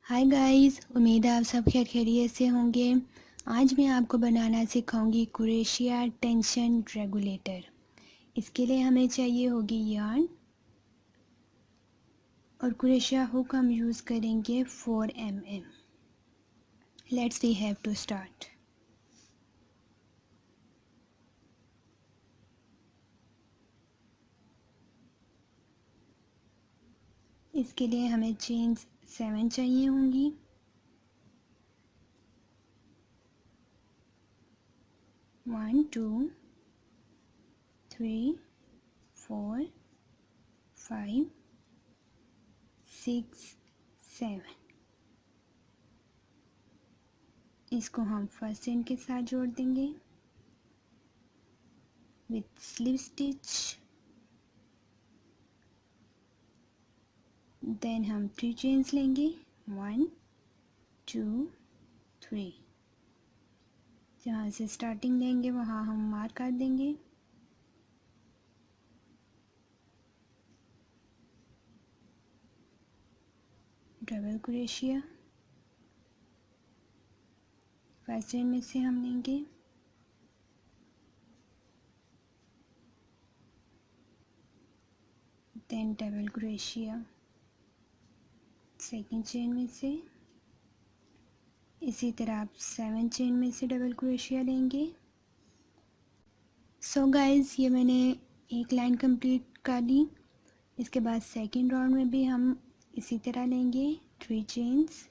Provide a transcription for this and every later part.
Hi guys, उम्मीद है आप सब खैरियत से होंगे। आज मैं आपको बनाना सिखाऊंगी क्रोशिया टेंशन रेगुलेटर। इसके लिए हमें चाहिए होगी यार्न और क्रोशिया हुक हम यूज़ करेंगे 4 mm। Let's we have to start. इसके लिए हमें चेन्स 7 चाहिए होंगी। One, two, 3, 4, 5, 6, 7। इसको हम फर्स्ट चेन के साथ जोड़ देंगे विथ स्लीव स्टिच। देन हम 3 चेन्स लेंगे, 1, 2, 3। जहाँ से स्टार्टिंग लेंगे वहाँ हम मार्क कर देंगे। डबल क्रोशिया फर्स्ट चेन में से हम लेंगे, then double crochet second chain में से। इसी तरह आप 7 चेन में से डबल क्रोशिया लेंगे। सो गाइस, ये मैंने एक लाइन कंप्लीट कर ली। इसके बाद सेकंड राउंड में भी हम इसी तरह लेंगे 3 चेन्स,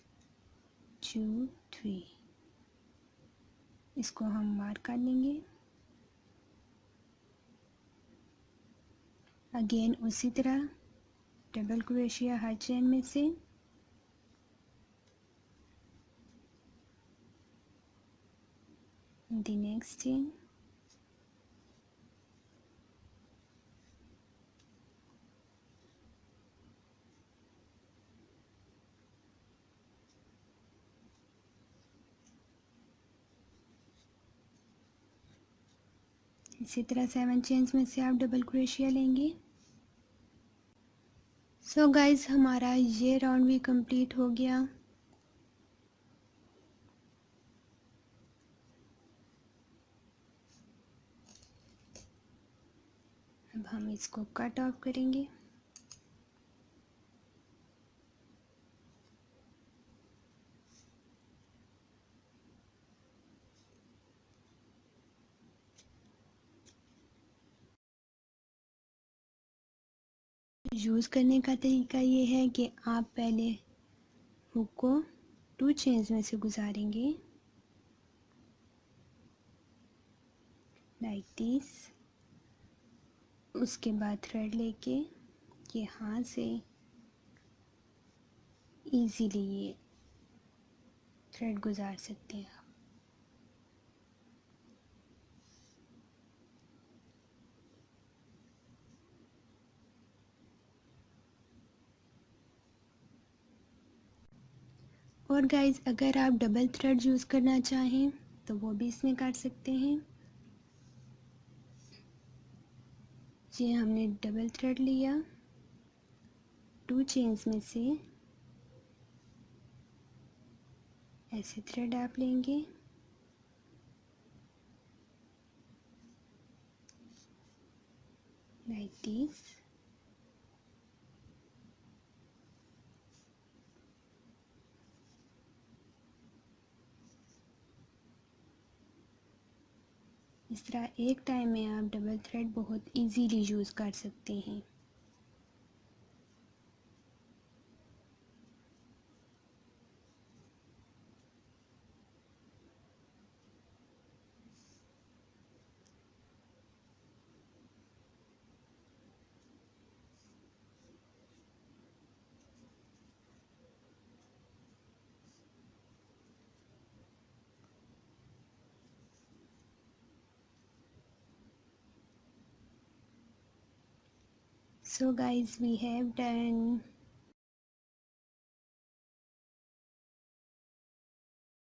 2, 3। इसको हम मार्क कर लेंगे। अगेन उसी तरह डबल क्रोशिया हर चेन में से। द नेक्स्ट चेन, इसी तरह 7 चेन्स में से आप डबल क्रोशिया लेंगे। सो गाइस, हमारा ये राउंड भी कंप्लीट हो गया। अब हम इसको कट ऑफ करेंगे। यूज़ करने का तरीका ये है कि आप पहले हुक को 2 चेन्स में से गुजारेंगे लाइक दिस। उसके बाद थ्रेड लेके यहाँ से इजीली ये थ्रेड गुजार सकते हैं आप। और गाइस, अगर आप डबल थ्रेड यूज़ करना चाहें तो वो भी इसमें कर सकते हैं। ये हमने डबल थ्रेड लिया, 2 चेन्स में से ऐसे थ्रेड आप लेंगे, लाइक दिस। इस तरह एक टाइम में आप डबल थ्रेड बहुत इजीली यूज़ कर सकते हैं। So guys, we have done